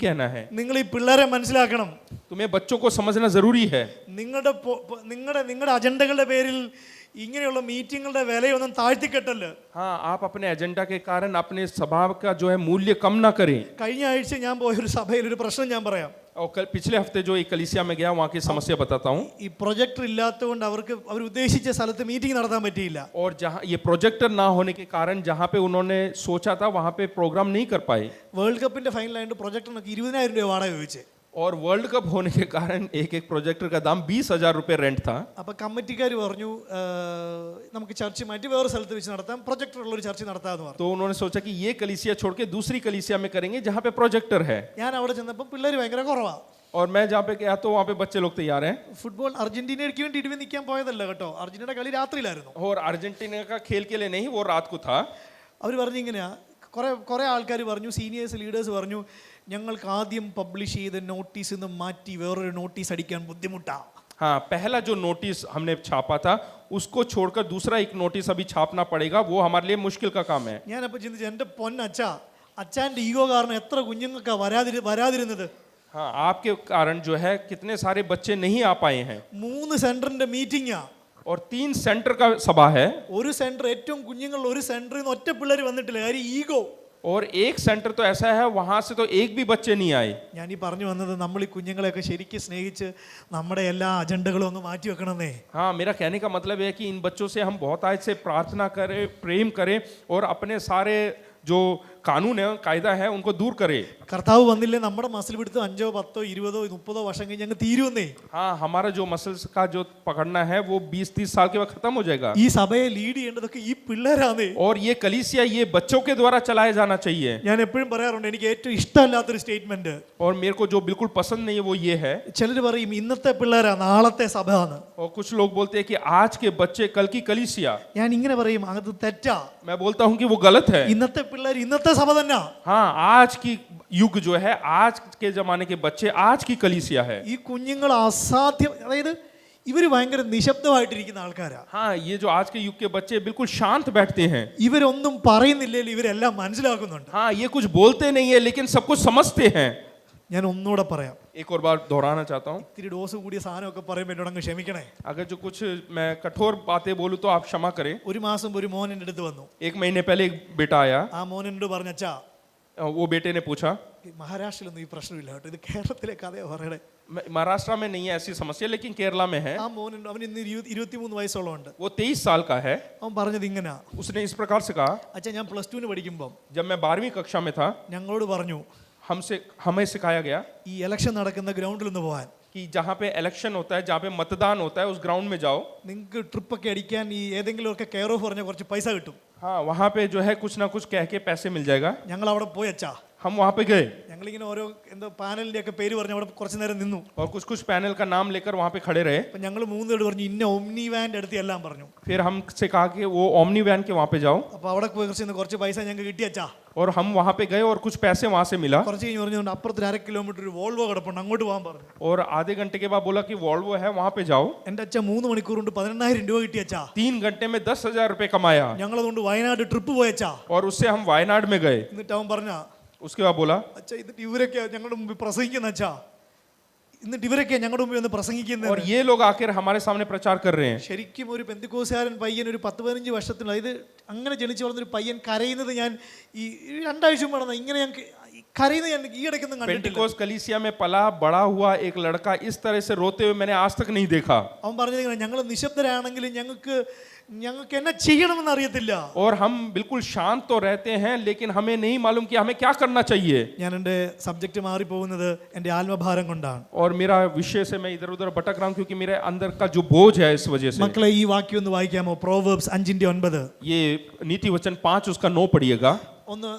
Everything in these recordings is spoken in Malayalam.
कहना है। നിങ്ങൾ ഈ പിള്ളേരെ മനസ്സിലാക്കണം. तुम्हें बच्चों को समझना जरूरी है। നിങ്ങളുടെ നിങ്ങളുടെ അജണ്ടകളുടെ പേരിൽ ഇങ്ങനെയുള്ള മീറ്റിങ്ങുകളുടെ വിലയൊന്നും താഴ്ത്തിക്കെട്ടല്ല. हाँ, आप अपने एजेंडा के कारण अपने स्वभाव का जो है मूल्य कम ना करें। കഴിഞ്ഞ ആഴ്ച ഞാൻ പോയൊരു സഭയിൽ ഒരു പ്രശ്നം ഞാൻ പറയാം. और पिछले हफ्ते जो एक कलीसिया में गया वहाँ की समस्या बताता हूँ। ഈ പ്രൊജക്ടർ ഇല്ലാത്തതുകൊണ്ട് അവർക്ക് അവർ ഉദ്ദേശിച്ച സ്ഥലത്ത് മീറ്റിംഗ് നടത്താൻ പറ്റിയില്ല. और जहाँ ये प्रोजेक्टर ना होने के कारण जहाँ पे उन्होंने सोचा था वहाँ पे प्रोग्राम नहीं कर पाए। വേൾഡ് കപ്പിന്റെ ഫൈനലായിട്ട് പ്രൊജക്ടറിനൊക്കെ 20,000 രൂപ വാടക ചോദിച്ചേ. और वर्ल्ड कप होने के कारण एक प्रोजेक्टर का दाम 20,000 रुपये रेंट था। അപ്പോൾ കമ്മിറ്റിക്കാർ പറഞ്ഞു നമുക്ക് ചർച്ച് മാറ്റി വേറെ സ്ഥലത്ത് വെച്ച് നടത്താം, പ്രൊജക്ടർ ഉള്ള ഒരു ചർച്ച് നടത്താമെന്ന് പറഞ്ഞു. तो उन्होंने सोचा कि ये कलीसिया छोड़ के दूसरी कलीसिया में करेंगे जहाँ पे प्रोजेक्टर है। ഞാൻ അവിടെ ചെന്നപ്പോൾ പിള്ളേർ ഭയങ്കര കുറവാ. और मैं जहाँ पे गया तो वहाँ पे बच्चे लोग तैयार हैं। ഫുട്ബോൾ അർജന്റീനയ്ക്ക് വേണ്ടി ഇടിവി നിൽക്കാൻ പോയതല്ല കേട്ടോ, അർജന്റീനയുടെ കളി രാത്രിയിലായിരുന്നു. और अर्जेंटीना का खेल के लिए नहीं, वो रात को था। അവർ പറഞ്ഞു ഇങ്ങനെയാ, കുറേ ആൾക്കാർ പറഞ്ഞു, സീനിയേഴ്സ് ലീഡേഴ്സ് പറഞ്ഞു, ഞങ്ങൾക്ക് ആദ്യം പബ്ലിഷ് ചെയ്ത നോട്ടീസിൽ നിന്ന് മാറ്റി വേറൊരു നോട്ടീസ് അടിക്കാൻ ബുദ്ധിമുട്ടാണ്. हाँ, पहला जो नोटिस हमने छापा था उसको छोड़कर दूसरा एक नोटिस अभी छापना पड़ेगा, वो हमारे लिए मुश्किल का काम है। ഞാനപ്പോൾ ചിന്തിച്ചു, എൻ്റെ പൊന്നച്ഛാ, അച്ഛൻ്റെ ഈഗോ കാരണം എത്ര കുഞ്ഞുങ്ങൾക്ക് വരാതിരുന്നത്. हाँ, आपके कारण जो है कितने सारे बच्चे नहीं आ पाए हैं। 3 സെന്ററിന്റെ മീറ്റിംഗാ और 3 सेंटर का सभा है। ഒരു സെന്റർ ഏറ്റവും കുഞ്ഞുങ്ങളുള്ള ഒരു സെന്ററിൽ നിന്ന് ഒറ്റ പിള്ളേർ വന്നിട്ടില്ല, കാര്യം ഈഗോ. और एक सेंटर तो ऐसा है वहां से तो एक भी बच्चे नहीं आए। ഞാൻ ഈ പറഞ്ഞു വന്നത് നമ്മൾ ഈ കുഞ്ഞുങ്ങളെയൊക്കെ ശരിക്കും സ്നേഹിച്ച് നമ്മുടെ എല്ലാ അജണ്ടകളും ഒന്ന് മാറ്റി വെക്കണമെന്നേ. हाँ, मेरा कहने का मतलब है कि इन बच्चों से हम बहुत आज से प्रार्थना करें, प्रेम करें और अपने सारे जो कानून है कायदा है उनको दूर करे। കർത്താവ് വന്നില്ലേ നമ്മുടെ മസിൽ പിടുത്ത് 5, 10, 20, 30 വർഷം കഴിഞ്ഞ് ഞങ്ങൾ തീരുവന്നേ. हाँ, हमारा जो मसल्स का जो पकड़ना है वो 20-30 साल के बाद खत्म हो जाएगा। ഈ സഭയെ ലീഡ് ചെയ്യേണ്ടതൊക്കെ ഈ പിള്ളേരാണ്. और ये कलीसिया ये बच्चों के द्वारा चलाया जाना चाहिए। ഞാൻ എപ്പോഴും പറയാറുണ്ട്, എനിക്ക് ഏറ്റവും ഇഷ്ടമല്ലാത്തൊരു സ്റ്റേറ്റ്മെന്റ്, और मेरे को जो बिल्कुल पसंद नहीं है वो ये है, ചിലർ പറയും ഇന്നത്തെ പിള്ളേരാ നാളത്തെ സഭ ആണ്. और कुछ लोग बोलते हैं कि आज के बच्चे कल की कलीसिया। ഞാൻ ഇങ്ങനെ പറയും, അത് തെറ്റാ. मैं बोलता हूँ कि वो गलत है। ഇന്നത്തെ പിള്ളേർ ഇന്നത്തെ സഭ തന്നെ. हाँ, आज की युग जो है, आज के जमाने के बच्चे आज की कलीसिया है। ഈ കുഞ്ഞുങ്ങൾ അസാധ്യം, അതായത് ഇവർ ഭയങ്കര നിശബ്ദമായിട്ടിരിക്കുന്ന ആൾക്കാരാ. हाँ, ये जो आज के युग के बच्चे बिल्कुल शांत बैठते हैं। ഇവരൊന്നും പറയുന്നില്ലെങ്കിൽ ഇവരെല്ലാം മനസ്സിലാക്കുന്നുണ്ട്. हाँ, ये कुछ बोलते नहीं है लेकिन सब कुछ समझते हैं। ഞാൻ ഒന്നുകൂടെ പറയാം, एक और बार दोहराना चाहता हूँ। ഇത്തിരി ഡോസ് കൂടിയ സാധനമൊക്കെ പറയുമ്പോൾ എന്നോട് അങ്ങ് ക്ഷമിക്കണേ. अगर जो कुछ मैं कठोर बातें बोलूँ तो आप क्षमा करें। ഒരു മാസം ഒരു മോൻ എൻ്റെ അടുത്ത് വന്നു. 1 महीने पहले एक बेटा आया। ആ മോൻ എന്നോട് പറഞ്ഞു, അച്ഛാ वो बेटे ने पूछा, മഹാരാഷ്ട്രയിലൊന്നും ഈ പ്രശ്നമില്ല കേട്ടോ, ഇത് കേരളത്തിലെ കഥയാ പറയണേ. महाराष्ट्र में नहीं है ऐसी समस्या लेकिन केरला में है। ആ മോൻ അവന് ഇന്ന് 23 വയസ്സോളമുണ്ട്. वो 23 साल का है। അവൻ പറഞ്ഞത് ഇങ്ങനാ, उसने इस प्रकार से कहा, അച്ഛാ ഞാൻ +2 പഠിക്കുമ്പം जब मैं 12वीं कक्षा में था ഞങ്ങളോട് പറഞ്ഞു हमें सिखाया गया ഈ ഇലക്ഷൻ നടക്കുന്ന ഗ്രൗണ്ടിൽ ഒന്ന് പോകാൻ. कि जहाँ पे इलेक्शन होता है, जहाँ पे मतदान होता है, उस ग्राउंड में जाओ। നിങ്ങൾക്ക് ട്രിപ്പൊക്കെ അടിക്കാൻ ഈ ഏതെങ്കിലുമൊക്കെ കെയർ ഓഫ് പറഞ്ഞാൽ കുറച്ച് പൈസ കിട്ടും. हाँ, वहाँ पे जो है कुछ ना कुछ कह के पैसे मिल जाएगा। ഞങ്ങൾ അവിടെ പോയി അച്ഛാ. हम वहाँ पे गए ഞങ്ങളിങ്ങനെ ഓരോ എന്തോ പാനലിന്റെ ഒക്കെ പേര് പറഞ്ഞ് അവിടെ കുറച്ച് നേരം നിന്നു. और कुछ कुछ पैनल का नाम लेकर वहाँ पे खड़े रहे। അപ്പം ഞങ്ങൾ 3 പേര് പറഞ്ഞു ഇന്ന ഒമ്നി വാൻ്റെ അടുത്ത് എല്ലാം പറഞ്ഞു. फिर हमसे कहा कि वो ओमनी वैन के वहाँ पे जाओ। അപ്പോൾ അവിടെ കുറച്ച് പൈസ ഞങ്ങൾക്ക് കിട്ടി അച്ഛാ. और हम वहाँ पे गए और कुछ पैसे वहाँ से मिला। കുറച്ച് കഴിഞ്ഞ് പറഞ്ഞുകൊണ്ട് അപ്പുറത്ത് 1/2 കിലോമീറ്റർ ഒരു വോൾവോ കിടപ്പുണ്ട്, അങ്ങോട്ട് പോകാൻ പറഞ്ഞു. और आधे घंटे के बाद बोला कि वॉल्वो है वहाँ पे जाओ। എൻ്റെ അച്ഛൻ 3 മണിക്കൂർ കൊണ്ട് 10000 രൂപ കിട്ടി അച്ഛാ. 3 घंटे में 10,000 रुपये कमाया। ഞങ്ങൾ അതുകൊണ്ട് വയനാട് ട്രിപ്പ് പോയച്ചാ. और उससे हम वायनाड में गए। എന്നിട്ട് അവൻ പറഞ്ഞ, उसके बाद बोला, അച്ഛാ എന്നിട്ട് ഇവരൊക്കെ ഞങ്ങളുടെ മുമ്പിൽ പ്രസംഗിക്കുന്ന അച്ഛാ, എന്നിട്ട് ഇവരൊക്കെ ഞങ്ങളുടെ മുമ്പിൽ ഒന്ന് പ്രസംഗിക്കുന്നത്. और ये लोग आकर हमारे सामने प्रचार कर रहे हैं। ശരിക്കും ഒരു പെന്തിക്കോസുകാരൻ പയ്യൻ ഒരു 10-15 വർഷത്തിൽ, അതായത് അങ്ങനെ ജനിച്ചു വളർന്നൊരു പയ്യൻ കരയുന്നത് ഞാൻ ഈ 2 ആഴ്ച മുമ്പ് നടന്ന ഇങ്ങനെ ഞാൻ കരയുന്നത് ഞാൻ ഈ ഇടയ്ക്കൊന്നും കണ്ടിട്ടില്ല. पेंटिकोस कलीसिया में पला बड़ा हुआ एक लड़का इस तरह से रोते हुए मैंने आज तक नहीं देखा। അവൻ പറഞ്ഞത് ഞങ്ങൾ നിശബ്ദരാണെങ്കിലും ഞങ്ങൾക്ക് എന്നാ ചെയ്യണമെന്ന് അറിയത്തില്ല. और हम बिल्कुल शांत तो रहते हैं लेकिन हमें नहीं मालूम कि हमें क्या करना चाहिए। ഞാൻ എൻ്റെ സബ്ജക്റ്റ് മാറിപ്പോകുന്നത് എൻ്റെ ആത്മഭാരം കൊണ്ടാണ്. और मेरा विषय से मैं इधर उधर भटक रहा हूँ क्योंकि मेरे अंदर का जो बोझ है इस वजह से। മക്കളെ ഈ വാക്യം ഒന്ന് വായിക്കാമോ? പ്രോവേർബ്സ് 5:9. ये नीति वचन 5 उसका 9 पढ़िएगा। ഒന്ന്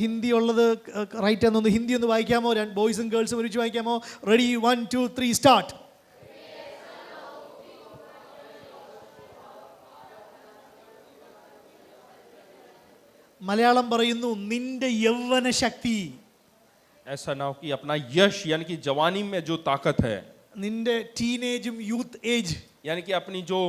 ഹിന്ദി ഉള്ളത് റൈറ്റ് ആണെന്ന് ഹിന്ദി ഒന്ന് വായിക്കാമോ? ബോയ്സും ഗേൾസും ഒരുമിച്ച് വായിക്കാമോ? Ready 1 2 3 start. മലയാളം പറയുന്നു, നിന്റെ യൗവന ശക്തി. ऐसा ना हो कि अपना यश यानी कि जवानी में जो ताकत है, നിന്റെ ടീനേജും യൂത്ത് ഏജ്, यानी कि अपनी जो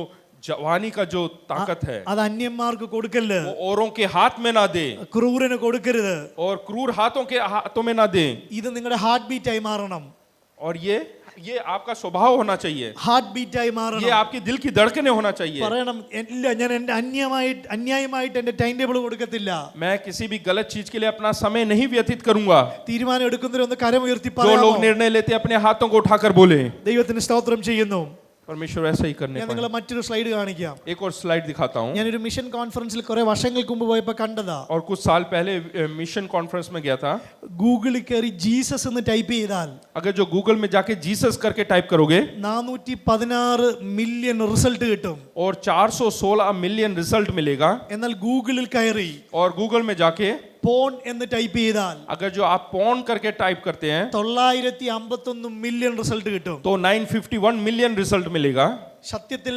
जवानी का जो ताकत है അത് അന്യന്മാർക്ക് കൊടുക്കല്ല്, वो औरों के हाथ में ना दे ക്രൂരന് കൊടുക്കരുത്. और क्रूर हाथों के हाथों में ना दे। ഇത് നിങ്ങളുടെ ഹാർട്ട് ബീറ്റ് ആയി മാറണം. और ये आपका स्वभाव होना चाहिए, ഹാർട്ട് ബീറ്റ് ആയി ये മാറണം. आपकी दिल की धड़कनें होना चाहिए। പറയണം, ഇല്ല ഞാൻ എന്റെ അന്യായമായിട്ട് എന്റെ ടൈം ടേബിൾ കൊടുക്കത്തില്ല. मैं किसी भी गलत चीज के लिए अपना समय नहीं व्यतीत करूंगा। തീരുമാനം എടുക്കുന്നവരൊന്ന് കരമുയർത്തി जो പറയാമോ? लोग निर्णय लेते हैं अपने हाथों को उठाकर बोले। ദൈവത്തിന് സ്തോത്രം ചെയ്യുന്നു. परमेश्वर ऐसा ही करने ഞാൻ पाए। നിങ്ങളെ മറ്റൊരു സ്ലൈഡ് കാണിക്കാം. एक और स्लाइड दिखाता हूँ। ഞാനൊരു മിഷൻ കോൺഫറൻസിൽ കുറെ വർഷങ്ങൾക്ക് മുമ്പ് പോയപ്പോൾ കണ്ടതാ. और कुछ साल पहले मिशन कॉन्फ्रेंस में गया था। ഗൂഗിളിൽ കയറി ജീസസ് എന്ന് ടൈപ്പ് ചെയ്താൽ अगर जो गूगल में जाके जीसस करके टाइप करोगे 416 മില്യൺ റിസൾട്ട് കിട്ടും. और 416 മില്യൺ रिजल्ट मिलेगा। എന്നാൽ ഗൂഗിളിൽ കയറി और गूगल में जाके പോൺ എന്ന് ടൈപ്പ് ചെയ്താൽ अगर जो आप पॉन करके टाइप करते हैं 951 മില്യൺ റിസൾട്ട് കിട്ടും. तो 951 मिलियन रिजल्ट मिलेगा। സത്യത്തിൽ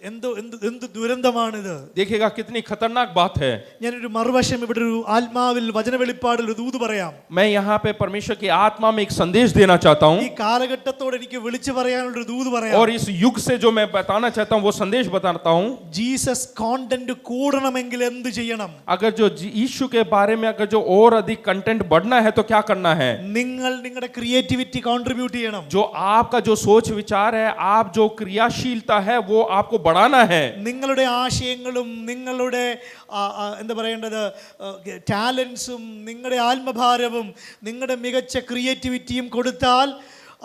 എന്ത് ദുരന്തമാണിത്. देखिएगा कितनी खतरनाक बात है। ഞാനൊരു മറുവശം ഇവിടെ ഒരു ആത്മാവിൽ വചനവെളിപ്പാടിൽ ഒരു ദൂത് പറയാം. मैं यहाँ पे परमेश्वर की आत्मा में एक संदेश देना चाहता हूँ ഈ കാലഘട്ടത്തോട് എനിക്ക് വിളിച്ചു പറയാനുള്ള ഒരു ദൂത് പറയാം. और इस युग से जो मैं बताना चाहता हूँ वो संदेश बताता हूँ। ജീസസ് കോണ്ടന്റ് കൂടണമെങ്കിൽ എന്ത് ചെയ്യണം? अगर जो यीशु के बारे में अगर जो और अधिक कंटेंट बढ़ना है तो क्या करना है? നിങ്ങൾ നിങ്ങളുടെ ക്രിയേറ്റിവിറ്റി കോൺട്രിബ്യൂട്ട് ചെയ്യണം. जो आपका जो सोच विचार है, आप जो क्रियाशीलता है वो आपको बढ़ाना है। നിങ്ങളുടെ ആശയങ്ങളും നിങ്ങളുടെ എന്താ പറയേണ്ടത് ടാലൻസും നിങ്ങളുടെ ആത്മഭാരവും നിങ്ങളുടെ മികച്ച ക്രിയേറ്റിവിറ്റിയും കൊടുത്താൽ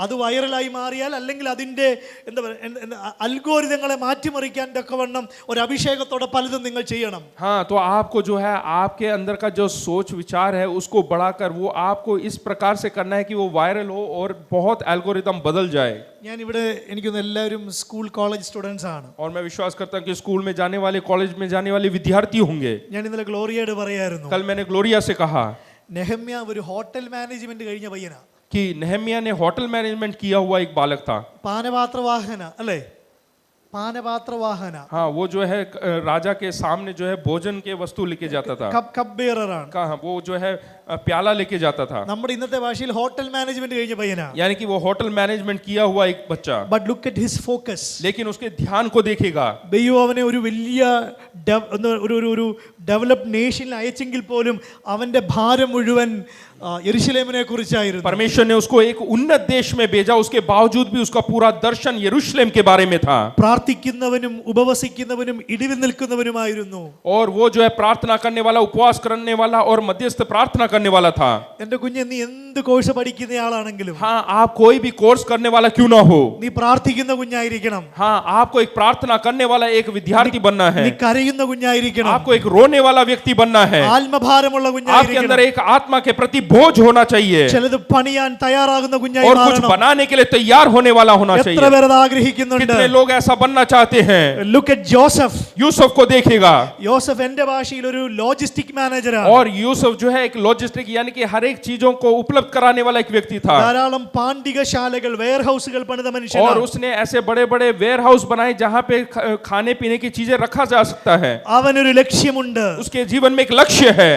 അത് വൈറലായി മാറിയാൽ അല്ലെങ്കിൽ അതിൻ്റെ എന്താ പറയുക അൽഗോരിതങ്ങളെ മാറ്റിമറിക്കാൻ തക്കവണ്ണം ഒരു അഭിഷേകത്തോടെ പലതും നിങ്ങൾ ചെയ്യണം. हाँ, तो आपको जो है आपके अंदर का जो सोच विचार है उसको बढ़ाकर वो आपको इस प्रकार से करना है कि वो वायरल हो और बहुत एल्गोरिदम बदल जाए। ഞാൻ ഇവിടെ എനിക്കൊന്ന് എല്ലാവരും സ്കൂൾ കോളേജ് സ്റ്റുഡൻസ് ആണ്. और मैं विश्वास करता हूँ कि स्कूल में जाने वाले, कॉलेज में जाने वाले विद्यार्थी होंगे। ഞാൻ ഇന്നലെ ഗ്ലോറിയയോട് പറയായിരുന്നു, कल मैंने ग्लोरिया से कहा നെഹമ്യ ഒരു ഹോട്ടൽ മാനേജ്മെന്റ് കഴിഞ്ഞ പയ്യനാ. कि नेहमिया ने होटल मैनेजमेंट किया हुआ एक बालक था। പാനപാത്രവാഹന അല്ലേ? പാനപാത്രവാഹന. हाँ, वो जो है राजा के सामने जो है भोजन के वस्तु लेके जाता था। കപ്പ് ബെയററാണ്. कहा वो जो है प्याला लेके जाता था। നമ്മുടെ ഇന്നത്തെ ഭാഷയിൽ ഹോട്ടൽ മാനേജ്മെന്റ് കഴിഞ്ഞ പയ്യനാ. यानी कि वो होटल मैनेजमेंट किया हुआ एक बच्चा। But look at his focus. लेकिन उसके ध्यान को देखेगा। ദൈവം അവനെ ഒരു വലിയ ഒരു ഡെവലപ്ഡ് നേഷനിൽ അയച്ചെങ്കിൽ പോലും അവന്റെ ഭാരം മുഴുവൻ യെരുശലേമിനെ കുറിച്ചായിരുന്നു. परमेश्वर ने उसको एक उन्नत देश में भेजा, उसके बावजूद भी उसका पूरा दर्शन यरूशलेम के बारे में था। പ്രാർത്ഥിക്കുന്നവനും ഉപവസിക്കുന്നവനും ഇടിവിൽ നിൽക്കുന്നവനുമായിരുന്നു. और वो जो है प्रार्थना करने वाला, उपवास करने वाला और मध्यस्थ प्रार्थना करने वाला था। എന്റെ കുഞ്ഞെ, നീ എന്ത് കോഴ്സ് പഠിക്കുന്നയാളാണെങ്കിലും हाँ, आप कोई भी कोर्स करने वाला क्यों ना हो, നീ പ്രാർത്ഥിക്കുന്ന കുഞ്ഞായിരിക്കണം. हाँ, आपको एक प्रार्थना करने वाला एक विद्यार्थी बनना है। നീ കരയുന്ന കുഞ്ഞായിരിക്കണം. आपको एक रोने वाला व्यक्ति बनना है। ആത്മഭാരമുള്ള आपके കുഞ്ഞായിരിക്കണം. अंदर एक आत्मा के प्रति बोझ होना चाहिए ചിലത് പണിയാൻ തയ്യാറാകുന്ന കുഞ്ഞായി और कुछ മാറണം. बनाने के लिए तैयार होने वाला होना എത്ര चाहिए। പേർ അത് ആഗ്രഹിക്കുന്നുണ്ട്? कितने लोग ऐसा बनना चाहते हैं? Look at Joseph. यूसुफ को देखेगा। യോസഫ് എന്റെ ഭാഷയിൽ ഒരു ലോജിസ്റ്റിക് മാനേജറാണ്. और यूसुफ जो है एक लॉजिस्टिक यानी कि हर एक चीजों को उपलब्ध कराने वाला एक व्यक्ति था। ധാരാളം പാണ്ഡികശാലകൾ വെയർ ഹൗസുകൾ പണിത और മനുഷ്യനാണ്. उसने ऐसे बड़े बड़े वेयर हाउस बनाए जहां पे खाने पीने की चीजें रखा जा सकता है। അവനൊരു ലക്ഷ്യമുണ്ട്. उसके जीवन में एक लक्ष्य है।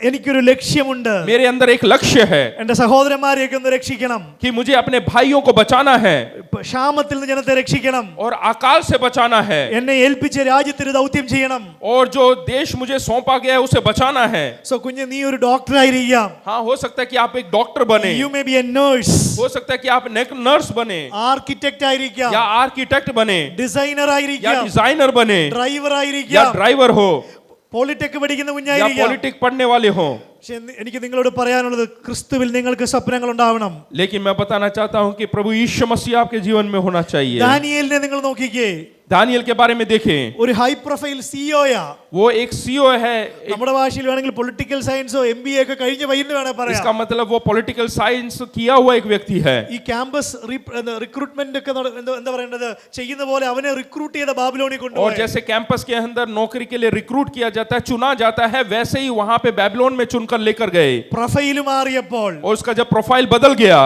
എനിക്കൊരു ലക്ഷ്യമുണ്ട്. मेरे अंदर एक लक्ष्य है എന്റെ സഹോദരന്മാരെയൊക്കെ ഒന്ന് രക്ഷിക്കണം. कि मुझे अपने भाइयों को बचाना है ക്ഷാമത്തിൽ നിന്ന് ജനത്തെ രക്ഷിക്കണം. और अकाल से बचाना है। എന്നെ ഏൽപ്പിച്ച രാജ്യത്തിന് ദൗത്യം ചെയ്യണം. और जो देश मुझे सौंपा गया है उसे बचाना है। സോ കുഞ്ഞെ, നീ ഒരു ഡോക്ടർ ആയിരിക്കാം. हाँ, हो सकता है कि आप एक डॉक्टर बने, you may be A nurse. हो सकता है कि आप नर्स बने ആർക്കിടെക്ട് ആയിരിക്കാം. या आर्किटेक्ट बने ഡിസൈനർ या ആയിരിക്കാം. डिजाइनर बने ഡ്രൈവർ या ആയിരിക്കാം. ड्राइवर हो പോളിടെക് പഠിക്കുന്ന या കുഞ്ഞായിരിക്കാം. पॉलिटिक पढ़ने वाले हो। പക്ഷെ എനിക്ക് നിങ്ങളോട് പറയാനുള്ളത്, ക്രിസ്തുവിൽ നിങ്ങൾക്ക് സ്വപ്നങ്ങൾ ഉണ്ടാവണം. लेकिन मैं बताना चाहता हूं कि प्रभु यीशु मसीह आपके जीवन में होना चाहिए। ദാനിയേലിനെ നിങ്ങൾ നോക്കിക്കേ. दानियल के बारे में देखें, ഒരു ഹൈ പ്രൊഫൈൽ സിഇഒയാ. वो एक सीईओ है। നമ്മുടെ ഭാഷയിൽ വേണമെങ്കിൽ പൊളിറ്റിക്കൽ സയൻസോ MBA ഒക്കെ കഴിഞ്ഞ പയ്യന് വേണേ പറയാം. इसका मतलब वो पॉलिटिकल साइंस किया हुआ एक व्यक्ति है। ഈ ക്യാമ്പസ് റിക്രൂട്ട്മെന്റ് ഒക്കെ എന്താ പറയേണ്ടത് ചെയ്യുന്ന പോലെ അവനെ റിക്രൂട്ട് ചെയ്ത ബാബിലോണിൽ और കൊണ്ടുപോയി. जैसे कैंपस के अंदर नौकरी के लिए रिक्रूट किया जाता है, चुना जाता है, वैसे ही वहां पे बेबीलोन में चुनकर लेकर गए। പ്രൊഫൈൽ മാറിയപ്പോൾ, और उसका जब प्रोफाइल बदल गया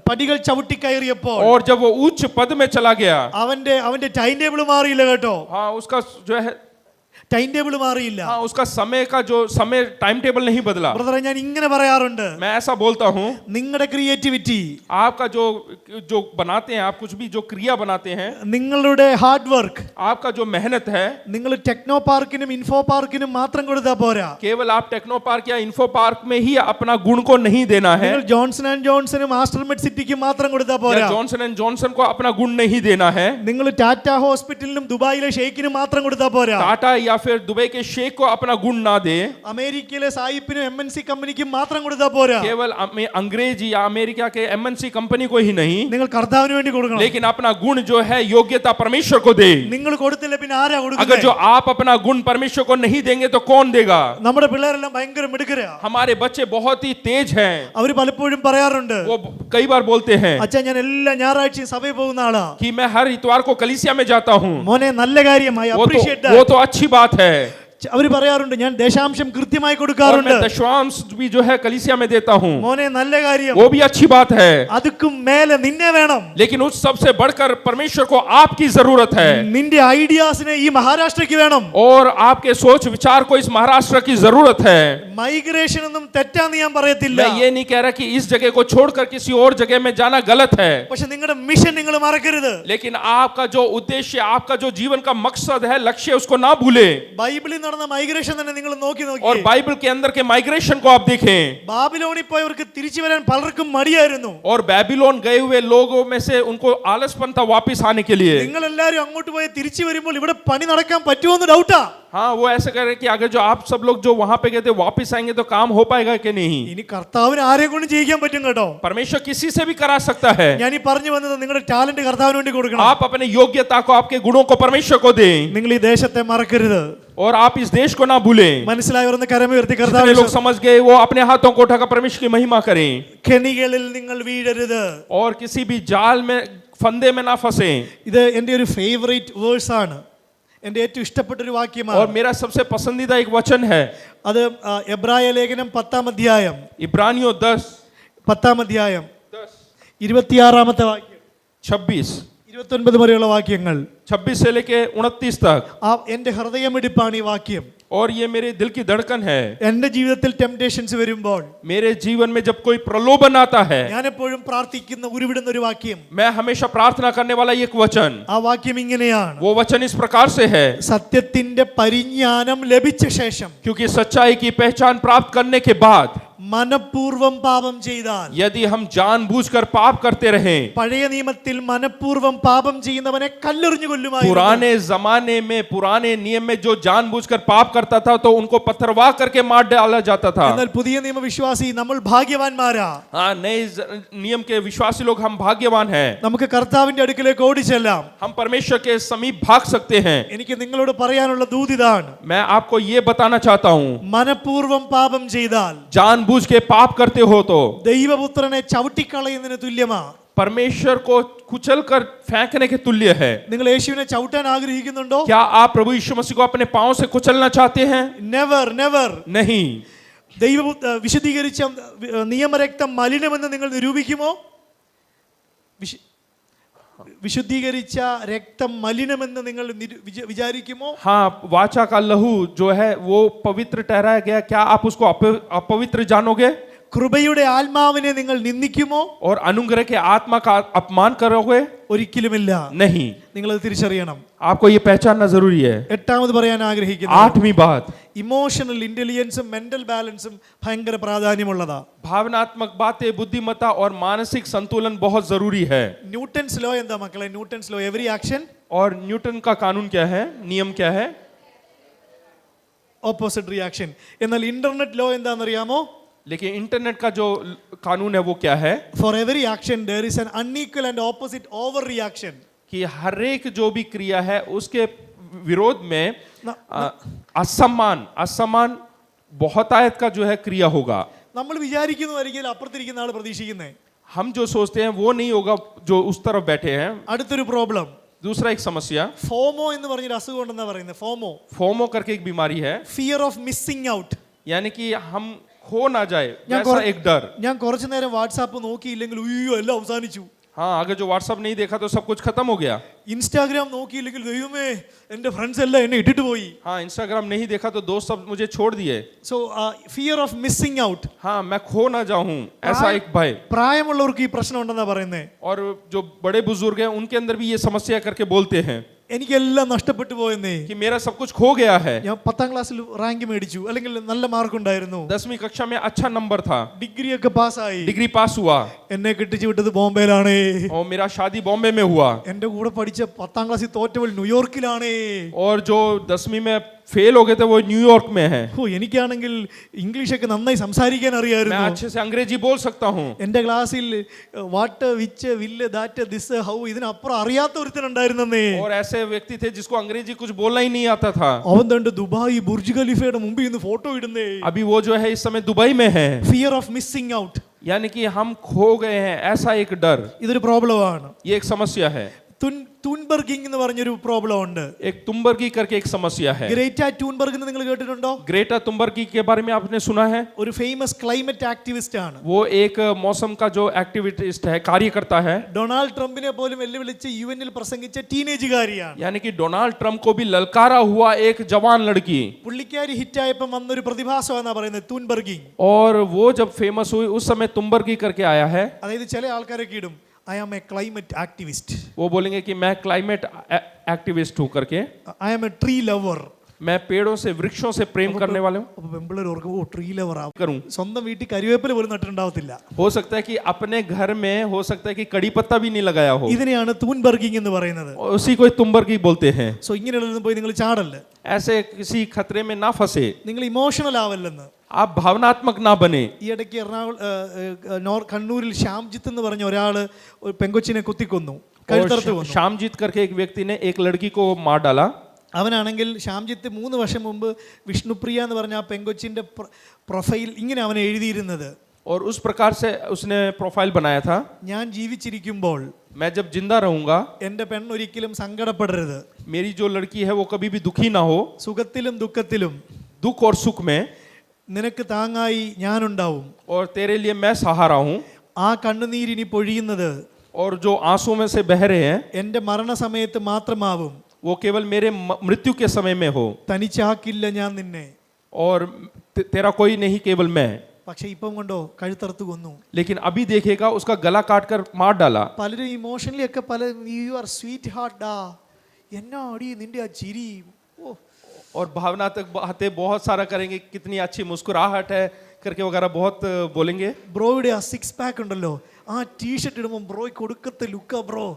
പടികൾ ചവിട്ടി കയറിയപ്പോൾ, और जब वो उच्च पद में चला गया, അവന്റെ ടൈം ടേബിൾ മാറിയില്ല കേട്ടോ. हाँ, उसका जो है ടൈം ടേബിൾ മാറിയില്ല. हाँ, उसका समय का जो समय टाइम टेबल नहीं बदला. ബ്രദറെ, ഞാൻ ഇങ്ങനെ പറയാറുണ്ട്, मैं ऐसा बोलता हूँ, നിങ്ങളുടെ ക്രിയേറ്റിവിറ്റി, आपका जो जो बनाते हैं, आप कुछ भी जो क्रिया बनाते हैं, നിങ്ങളുടെ ഹാർഡ് വർക്ക്, आपका जो मेहनत है, നിങ്ങൾ ടെക്നോ പാർക്കിനും ഇൻഫോ പാർക്കിനും മാത്രം കൊടുത്താൽ പോരാ. केवल आप टेक्नो पार्क या इन्फो पार्क में ही अपना गुण को नहीं देना है, നിങ്ങൾ ജോൺസൺ ആൻഡ് ജോൺസനും ആസ്ട്രമെഡ് സിറ്റിക്കും മാത്രം കൊടുത്താൽ പോരാ. या जॉनसन एंड जॉनसन को अपना गुण नहीं देना है, നിങ്ങൾ ടാറ്റ ഹോസ്പിറ്റലിനും ദുബായിലെ ഷെയ്ക്കിനും മാത്രം കൊടുത്താൽ പോരാ. टाटा या फिर दुबई के शेख को अपना गुण ना दे, അമേരിക്കയിലെ സായിപ്പിനും MNC കമ്പനിക്കും മാത്രം കൊടുത്താൽ പോരാ. केवल अंग्रेज या अमेरिका के MNC कंपनी को ही नहीं, നിങ്ങൾ കർത്താവിന് വേണ്ടി കൊടുക്കണം. लेकिन अपना गुण जो है योग्यता परमेश्वर को दे. നിങ്ങൾ കൊടുത്തില്ല പിന്നെ ആരാ अगर കൊടുക്കുന്നത്? जो आप अपना गुण परमेश्वर को नहीं देंगे तो कौन देगा? നമ്മുടെ പിള്ളേരെല്ലാം ഭയങ്കര മിടുക്കരാ. हमारे बच्चे बहुत ही तेज हैं. അവര് പലപ്പോഴും പറയാറുണ്ട്, वो कई बार बोलते हैं അച്ഛാ ഞാൻ എല്ലാ ഞായറാഴ്ചയും സഭയിൽ പോകുന്ന ആളാ. कि मैं हर इतवार को कलीसिया में जाता हूँ. മോനെ നല്ല കാര്യമായി, അപ്രീഷിയേറ്റ്. वो तो अच्छी बात है. അവര് പറയാറുണ്ട്, ഞാൻ ദശാംശം കൃത്യമായി और കൊടുക്കാറുണ്ട്. मैं दशमांश भी जो है कलीसिया में देता हूँ. മോനെ നല്ല കാര്യം. वो भी अच्छी बात है. അതുക്കും മേലെ നിന്നെ വേണം. लेकिन उस सबसे बढ़कर परमेश्वर को आपकी जरूरत है. നിന്റെ ഐഡിയാസിനെ ഈ മഹാരാഷ്ട്രയ്ക്ക് വേണം. और आपके सोच विचार को इस महाराष्ट्र की जरूरत है. മൈഗ്രേഷൻ ഒന്നും തെറ്റാന്ന് ഞാൻ പറയത്തില്ല. मैं ये नहीं कह रहा कि इस जगह को छोड़कर किसी और जगह में जाना गलत है, പക്ഷെ നിങ്ങളുടെ മിഷൻ നിങ്ങൾ മറക്കരുത്. लेकिन आपका जो उद्देश्य, आपका जो जीवन का मकसद है, लक्ष्य, उसको ना भूले. ബൈബിളിൽ നടന്ന മൈഗ്രേഷൻ തന്നെ നിങ്ങൾ നോക്കി और बाइबल के अंदर के माइग्रेशन को आप देखें. ബാബിലോണിൽ പോയവർക്ക് തിരിച്ചു വരാൻ പലർക്കും മടിയായിരുന്നു. और बेबीलोन गए हुए लोगों में से उनको आलसपन था वापस आने के लिए. നിങ്ങൾ എല്ലാവരും അങ്ങോട്ട് പോയി തിരിച്ചു വരുമ്പോൾ ഇവിടെ പണി നടക്കാൻ പറ്റുമോന്ന് ഡൗട്ടാ. हाँ, वो ऐसे कह रहे हैं कि अगर जो आप सब लोग जो वहां पे गए थे वापस आएंगे तो काम हो पाएगा कि नहीं? ഇനി കർത്താവിന് ആരെ കൊണ്ടും ചെയ്യിക്കാൻ പറ്റും കേട്ടോ. परमेश्वर किसी से भी करा सकता है. ഞാൻ ഈ പറഞ്ഞു വന്നത് നിങ്ങളുടെ ടാലന്റ് കർത്താവിന് വേണ്ടി കൊടുക്കണം. आप अपने योग्यता को, आपके गुणों को परमेश्वर को दें. നിങ്ങൾ ഈ ദേശത്തെ മറക്കരുത്. और आप इस देश को ना भूलें. മനസ്സിലായവരെന്ന് കരമുയർത്തി जितने കർത്താവിനെ लोग समझ गए वो अपने हाथों को उठाकर परमेश्वर की महिमा करें. കെണികളിൽ നിങ്ങൾ വീഴരുത്. और किसी भी जाल में, फंदे में ना फंसे. ഇത് എൻ്റെ ഒരു ഫേവറേറ്റ് വേഴ്സ് ആണ്. എൻ്റെ ഏറ്റവും ഇഷ്ടപ്പെട്ട ഒരു और വാക്യമാണ്. मेरा सबसे पसंदीदा एक वचन है അത് എബ്രായ ലേഖനം 10-ാം അധ്യായം इब्रानियों 10-ാം അധ്യായം 26-ാമത്തെ വാക്യം 26 29 വരെയുള്ള വാക്യങ്ങൾ. 26 से लेके 29 तक. എൻ്റെ ഹൃദയമിടിപ്പാണ് ഈ വാക്യം. और ये मेरे दिल की धड़कन है. എൻ്റെ ജീവിതത്തിൽ ടെംപ്ടേഷൻസ് വരുമ്പോൾ मेरे जीवन में जब कोई प्रलोभन आता है, ഞാൻ എപ്പോഴും പ്രാർത്ഥിക്കുന്ന ഉരുവിടുന്ന ഒരു വാക്യം. मैं हमेशा प्रार्थना करने वाला एक वचन. ആ വാക്യം ഇങ്ങനെയാണ്, वो वचन इस प्रकार से है, സത്യത്തിന്റെ പരിജ്ഞാനം ലഭിച്ച ശേഷം क्योंकि सच्चाई की पहचान प्राप्त करने के बाद മനഃപൂർവം പാപം ചെയ്താൽ, यदि हम जानबूझकर पाप करते रहें, പഴയ നിയമത്തിൽ മനഃപൂർവം പാപം ചെയ്യുന്നവനെ കല്ലെറിഞ്ഞു കൊല്ലുമായിരുന്നു. पुराने जमाने में, पुराने नियम में जो जानबूझकर पाप करता था तो उनको पत्थरवाह करके मार डाला जाता था. എന്നാൽ പുതിയ നിയമ വിശ്വാസി നമ്മൾ ഭാഗ്യവാന്മാരാ. हाँ, नए नियम के विश्वासी लोग हम भाग्यवान हैं. നമുക്ക് കർത്താവിന്റെ അടുക്കലേക്ക് ഓടിച്ചെല്ലാം. हम परमेश्वर के समीप भाग सकते हैं. എനിക്ക് നിങ്ങളോട് പറയാനുള്ള ദൂതിതാണ്, मैं आपको ये बताना चाहता हूँ, മനഃപൂർവം പാപം ചെയ്താൽ जानबूझ के पाप करते हो तो ദൈവപുത്രനെ ചവിട്ടിക്കളയുന്നതിന് തുല്യമാ. परमेश्वर को कुचल कर फेंकने के तुल्य है. നിങ്ങൾ യേശുവിനെ ചവിട്ടാൻ ആഗ്രഹിക്കുന്നുണ്ടോ? क्या आप प्रभु यीशु मसीह को अपने पांव से कुचलना चाहते हैं? Never never. नहीं. വിശുദ്ധീകരിച്ച നിയമരക്തം മലിനമെന്ന് നിങ്ങൾ നിരൂപിക്കുമോ? വിശുദ്ധീകരിച്ച രക്തം മലിനമെന്ന് നിങ്ങൾ വിചാരിക്കുമോ? हाँ, वाचा का लहू जो है वो पवित्र ठहराया गया, क्या आप उसको अपवित्र जानोगे? കൃപയുടെ ആത്മാവിനെ നിങ്ങൾ നിന്ദിക്കുമോ? और अनुग्रह के आत्मा का अपमान करोगे? ഒരിക്കലുമില്ല. नहीं. നിങ്ങൾ അത് തിരിച്ചറിയണം. आपको ये पहचानना जरूरी है. എട്ടാമത് പറയാൻ ആഗ്രഹിക്കുന്നു, 8वीं बात, ഇമോഷണൽ ഇന്റലിജൻസും മെന്റൽ ബാലൻസും ഭയങ്കര പ്രാധാന്യമുള്ളതാ. भावनात्मक बातें, बुद्धिमत्ता और मानसिक संतुलन बहुत जरूरी है. ന്യൂട്ടൺസ് ലോ എന്താ മക്കളെ? ന്യൂട്ടൺസ് ലോ, എവറി ആക്ഷൻ और न्यूटन का कानून क्या है, नियम क्या है? Opposite reaction. എന്നാൽ ഇന്റർനെറ്റ് ലോ എന്താണെന്നറിയാമോ? लेकिन इंटरनेट का जो कानून है वो क्या है? For every action there is an unequal and opposite overreaction. कि हर एक जो भी क्रिया है उसके विरोध में असमान बहुतायत का जो है क्रिया होगा. നമ്മൾ വിചാരിക്കുന്നതായിരിക്കും അപ്പുറത്തിരിക്കുന്ന ആൾ പ്രതീക്ഷിക്കുന്നേ. हम जो सोचते हैं वो नहीं होगा जो उस तरफ बैठे हैं. അടുത്തൊരു പ്രോബ്ലം, दूसरा एक समस्या, ഫോമോ എന്ന് പറഞ്ഞൊരു അസുഖം ഉണ്ടെന്നാ പറയുന്നത്. फोमो करके एक बीमारी है, ഫിയർ ഓഫ് മിസ്സിംഗ് ഔട്ട്. यानी कि हम खो ना जाए वैसा एक डर. ഞാൻ കുറച്ചു നേരം വാട്സാപ്പ് നോക്കിയില്ലെങ്കിൽ അയ്യോ എല്ലാം അവസാനിച്ചു. हाँ, अगर जो व्हाट्सएप नहीं देखा तो सब कुछ खत्म हो गया। ഇൻസ്റ്റാഗ്രാം നോക്കിയില്ലെങ്കിൽ ദൈവമേ എൻ്റെ ഫ്രണ്ട്സ് എല്ലാം എന്നെ ഇട്ടിട്ട് പോയി. हाँ, इंस्टाग्राम नहीं देखा तो दोस्त सब मुझे छोड़ दिए। So fear of missing out. हाँ, मैं खो ना जाऊं, ऐसा एक भय। പ്രായമുള്ളവർക്ക് ഈ പ്രശ്നം ഉണ്ടെന്നാ പറയുന്നത്. और जो बड़े बुजुर्ग हैं उनके अंदर भी ये समस्या करके बोलते हैं എനിക്കെല്ലാം നഷ്ടപ്പെട്ടു പോയെന്നേ. कि मेरा सब कुछ खो गया है। ഞാൻ 10ാം ക്ലാസ്സിൽ റാങ്ക് മേടിച്ചു, അല്ലെങ്കിൽ നല്ല മാർക്ക് ഉണ്ടായിരുന്നു, 10वीं कक्षा में अच्छा नंबर था, ഡിഗ്രി ഒക്കെ പാസ്സായി, डिग्री पास हुआ എന്നെ കെട്ടിച്ചു വിട്ടത് ബോംബെയിലാണ്. और मेरा शादी बॉम्बे में हुआ। എന്റെ കൂടെ പഠിച്ച 10ാം ക്ലാസ്സിൽ തോറ്റവൾ ന്യൂയോർക്കിലാണ്. और जो 10वीं में फेल हो गए थे वो न्यूयॉर्क में है। ഓ, എനിക്കാണെങ്കിൽ ഇംഗ്ലീഷൊക്കെ നന്നായി സംസാരിക്കാൻ मैं അറിയായിരുന്നു. अच्छे से अंग्रेजी बोल सकता हूँ। എന്റെ ക്ലാസ്സിൽ വാട്ട് വിച്ച് വില്ല് ദാറ്റ് ദിസ് ഹൗ ഇതിനപ്പുറം അറിയാത്ത ഒരുത്തനുണ്ടായിരുന്നേ. और ऐसे व्यक्ति थे जिसको अंग्रेजी कुछ बोलना ही नहीं आता था। അവൻ തന്റെ ദുബായ് ബുർജ് ഖലീഫയുടെ മുമ്പിൽ നിന്ന് ഫോട്ടോ ഇടുന്നേ. अभी वो जो है इस समय दुबई में है। Fear of missing out. यानी कि हम खो गए हैं, ऐसा एक डर, ഇതൊരു പ്രോബ്ലമാണ്. ये एक समस्या है। തൂൻബർഗിംഗ് എന്ന് പറഞ്ഞൊരു പ്രോബ്ലം ഉണ്ട്. एक तुम्बर्गी करके एक समस्या है। ഗ്രേറ്റ ട്യൂൻബർഗ് എന്ന് നിങ്ങൾ കേട്ടിട്ടുണ്ടോ? ग्रेटा तुम्बर्गी के बारे में आपने सुना है? ഒരു ഫേമസ് ക്ലൈമറ്റ് ആക്ടിവിസ്റ്റ് ആണ്. वो एक मौसम का जो एक्टिविस्ट है, कार्य करता है। ഡൊണാൾഡ് ട്രംപിനെ പോലും വെല്ലുവിളിച്ച് യുഎന്നിൽ പ്രസംഗിച്ച ടീനേജുകാരിയാണ്. यानी कि डोनाल्ड ट्रम्प को भी ललकारा हुआ एक जवान लड़की। പുള്ളിക്കാരി ഹിറ്റായപ്പം വന്നൊരു പ്രതിഭാസമാണെന്നാ പറയുന്നത് തൂൻബർഗിംഗ്. और वो जब फेमस हुई उस समय तुम्बर्गी करके आया है। അതായത് ചില ആൾക്കാരൊക്കെ ഇടും I am a climate activist, वो बोलेंगे कि मैं क्लाइमेट एक्टिविस्ट हूँ करके, I am a tree lover. मैं पेड़ों से वृक्षों से प्रेम करने वाले हूँ അപ്പൊ പെമ്പിള്ളേർ ഓർക്കും ഓ ട്രീ ലവർ ആ. करूँ। സ്വന്തം വീട്ടിൽ കരിവേപ്പില പോലും നട്ടിട്ടുണ്ടാവത്തില്ല. हो सकता है कि अपने घर में हो सकता है कि कड़ी पत्ता भी नहीं लगाया हो। ഇതിനെയാണ് തൂൻബർഗിംഗ് എന്ന് പറയുന്നത്. उसी को तुम्बर्गी बोलते हैं। സോ ഇങ്ങനെയുള്ളതൊന്നും പോയി നിങ്ങൾ ചാടല്ലേ, ऐसे किसी खतरे में ना फंसे, നിങ്ങൾ ഇമോഷണൽ ആവല്ലെന്ന്. आप भावनात्मक ना बने। ഈ ഇടയ്ക്ക് കണ്ണൂരിൽ ശ്യാംജിത്ത് എന്ന് പറഞ്ഞ ഒരാള് ഒരു പെങ്കൊച്ചിനെ കുത്തിക്കൊന്നു, കഴുത്തറുത്ത് കൊന്നു. श्यामजीत करके एक व्यक्ति ने एक लड़की को मार डाला। അവനാണെങ്കിൽ ശ്യാംജിത്ത് 3 വർഷം മുമ്പ് വിഷ്ണുപ്രിയ എന്ന് പറഞ്ഞ ആ പെങ്കൊച്ചിന്റെ പ്രൊഫൈൽ ഇങ്ങനെ അവൻ എഴുതിയിരുന്നത്. और उस प्रकार से उसने प्रोफाइल बनाया था, ഞാൻ ജീവിച്ചിരിക്കുമ്പോൾ मैं जब जिंदा रहूंगा എൻ്റെ പെണ്ണൊരിക്കലും സങ്കടപ്പെടരുത്, मेरी जो लड़की है वो कभी भी दुखी ना हो, സുഖത്തിലും ദുഃഖത്തിലും दुख और सुख में, നിനക്ക് താങ്ങായി ഞാനുണ്ടാവും. और तेरे लिए मैं सहारा हूँ। ആ കണ്ണുനീരിനി പൊഴിയുന്നത് और जो आंसू में से बह रहे हैं എൻ്റെ മരണസമയത്ത് മാത്രമാവും, वो केवल मेरे मृत्यु के समय में हो, തനിച്ചാക്കില്ല ഞാൻ നിന്നെ. और तेरा कोई नहीं, केवल मैं। പക്ഷെ ഇപ്പം കൊണ്ടോ കഴുത്തറുത്ത് കൊന്നു. लेकिन अभी देखेगा उसका गला काट कर मार डाला। പലരും ഇമോഷണലി ഒക്കെ പല യു ആർ സ്വീറ്റ് ഹാർട്ട് ഡാ, എന്നാ അടി നിന്റെ ആ ചിരി, ഓ. और भावना तक बातें बहुत सारा करेंगे, कितनी अच्छी मुस्कुराहट है करके वगैरह बहुत बोलेंगे। ബ്രോയുടെ ആ 6 പാക്ക് ഉണ്ടല്ലോ, ആ ടീഷർട്ട് ഇടുമ്പോൾ ബ്രോയ്ക്ക് കൊടുക്കത്തെ ലുക്കാ ബ്രോ.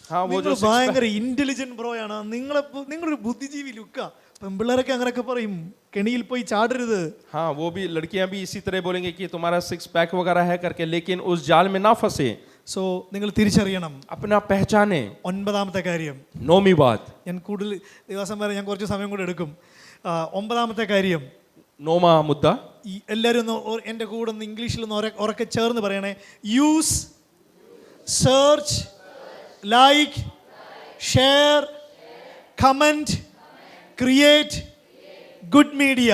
हाँ, वो जो ഭയങ്കര ഇന്റലിജന്റ് ബ്രോയാണ്, നിങ്ങളൊരു ബുദ്ധിജീവി ലുക്കാ. പെൺപിള്ളേരൊക്കെ അങ്ങനെയൊക്കെ പറയും, കെണിയിൽ പോയി ചാടരുത്. हाँ, वो भी लड़कियां भी इसी तरह बोलेंगे कि तुम्हारा 6 पैक वगैरह है करके, लेकिन उस जाल में ना फंसे। സോ നിങ്ങൾ തിരിച്ചറിയണം. अपना पहचाने। 9ാമത്തെ കാര്യം, 9वीं बात, ഞാൻ കൂടുതൽ ദിവസം വരെ ഞാൻ കുറച്ച് സമയം കൂടെ എടുക്കും. 9ാമത്തെ കാര്യം, 9वां मुद्दा, ഈ എല്ലാവരും ഒന്ന് എൻ്റെ കൂടെ ഒന്ന് ഇംഗ്ലീഷിൽ ഒന്ന് ഉറക്കെ ചേർന്ന് പറയണേ. Use, search, like, share, comment, create good media.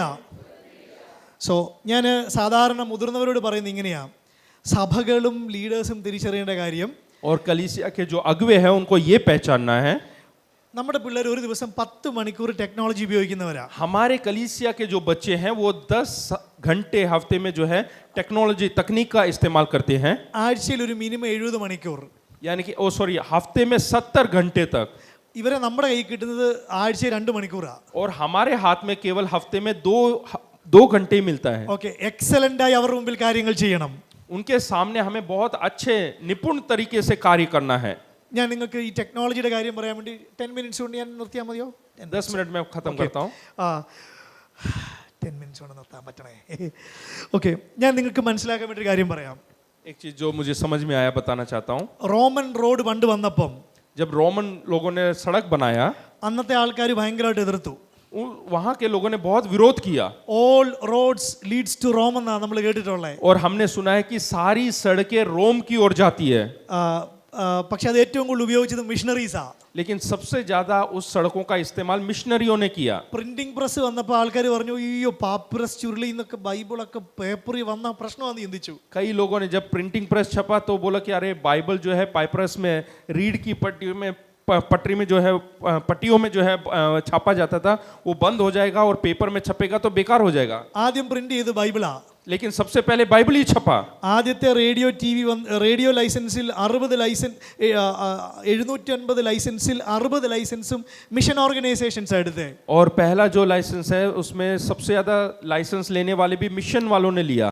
So ഞാൻ സാധാരണ മുതിർന്നവരോട് പറയുന്നത് ഇങ്ങനെയാണ്, സഭകളും ലീഡേഴ്സും തിരിച്ചറിയേണ്ട കാര്യം, और कलीसिया के जो अगुवे हैं उनको ये पहचानना है, നമ്മുടെ പിള്ളേർ ഒരു ദിവസം 10 മണിക്കൂർ ടെക്നോളജി ഉപയോഗിക്കുന്നവരാ. हमारे कलीसिया के जो बच्चे हैं वो 10 घंटे हफ्ते में जो है टेक्नोलॉजी तकनीक का इस्तेमाल करते हैं। ആഴ്ചയിൽ ഒരു മിനിമം 70 മണിക്കൂർ. यानी कि हफ्ते में 70 घंटे तक। ഇവരെ നമ്മുടെ കയ്യിൽ കിട്ടുന്നത് ആഴ്ചയിൽ 2 മണിക്കൂറാ. और हमारे हाथ में केवल हफ्ते में दो घंटे ही मिलता है। ഓക്കെ, എക്സലന്റ് ആയി അവരുടെ മുമ്പിൽ കാര്യങ്ങൾ ചെയ്യണം. उनके सामने हमें बहुत अच्छे निपुण तरीके से कार्य करना है। ഞാൻ നിങ്ങൾക്ക് ഈ ടെക്നോളജിയുടെ കാര്യം പറയാൻ വേണ്ടി 10 മിനിറ്റ്സ് കൊണ്ട് ഞാൻ നിർത്തിയാൽ മതിയോ? 10 मिनट में खत्म करता हूँ। 10 മിനിറ്റ്സ് കൊണ്ട് നിർത്താൻ പറ്റണേ. ഓക്കെ, ഞാൻ നിങ്ങൾക്ക് മനസ്സിലാക്കാൻ വേണ്ടി ഒരു കാര്യം പറയാം. एक चीज जो मुझे समझ में आया बताना चाहता हूँ। റോമൻ റോഡ് പണ്ട് വന്നപ്പം जब रोमन लोगों ने सड़क बनाया, അന്നത്തെ ആൾക്കാർ ഭയങ്കരമായിട്ട് എതിർത്തു. वहाँ के लोगों ने बहुत विरोध किया। All roads leads to Rome എന്നാണ് നമ്മൾ കേട്ടിട്ടുള്ളത്. और हमने सुना है कि सारी सड़कें रोम की ओर जाती है। പക്ഷെ അത് ഏറ്റവും കൂടുതൽ ഉപയോഗിച്ചത് മിഷണറീസാണ്. लेकिन सबसे ज्यादा उस सड़कों का इस्तेमाल मिशनरियों ने किया. പ്രിന്റിംഗ് പ്രസ് വന്നപ്പോൾ ആൾക്കാർ പറഞ്ഞു അയ്യോ പാപ്പറസ് ചുരുളി എന്നൊക്കെ ബൈബിളൊക്കെ പേപ്പറിൽ വന്ന പ്രശ്നമാണെന്ന് ചിന്തിച്ചു. कई लोगों ने जब प्रिंटिंग प्रेस छपा तो बोला कि अरे बाइबल जो है पाइपरस में रीढ़ की पटरी में जो है पट्टियों में जो है छापा जाता था वो बंद हो जाएगा और पेपर में छपेगा तो बेकार हो जाएगा. ആദ്യം പ്രിന്റ് ചെയ്ത് ബൈബിളാ. लेकिन सबसे पहले बाइबल ही छपा. ആദ്യത്തെ റേഡിയോ ടി വി റേഡിയോ ലൈസൻസിൽ 750 ലൈസൻസിൽ 60 ലൈസൻസും മിഷൻ ഓർഗനൈസേഷൻസ് എടുത്തേ. और पहला जो लाइसेंस है उसमें सबसे ज्यादा लाइसेंस लेने वाले भी मिशन वालों ने लिया.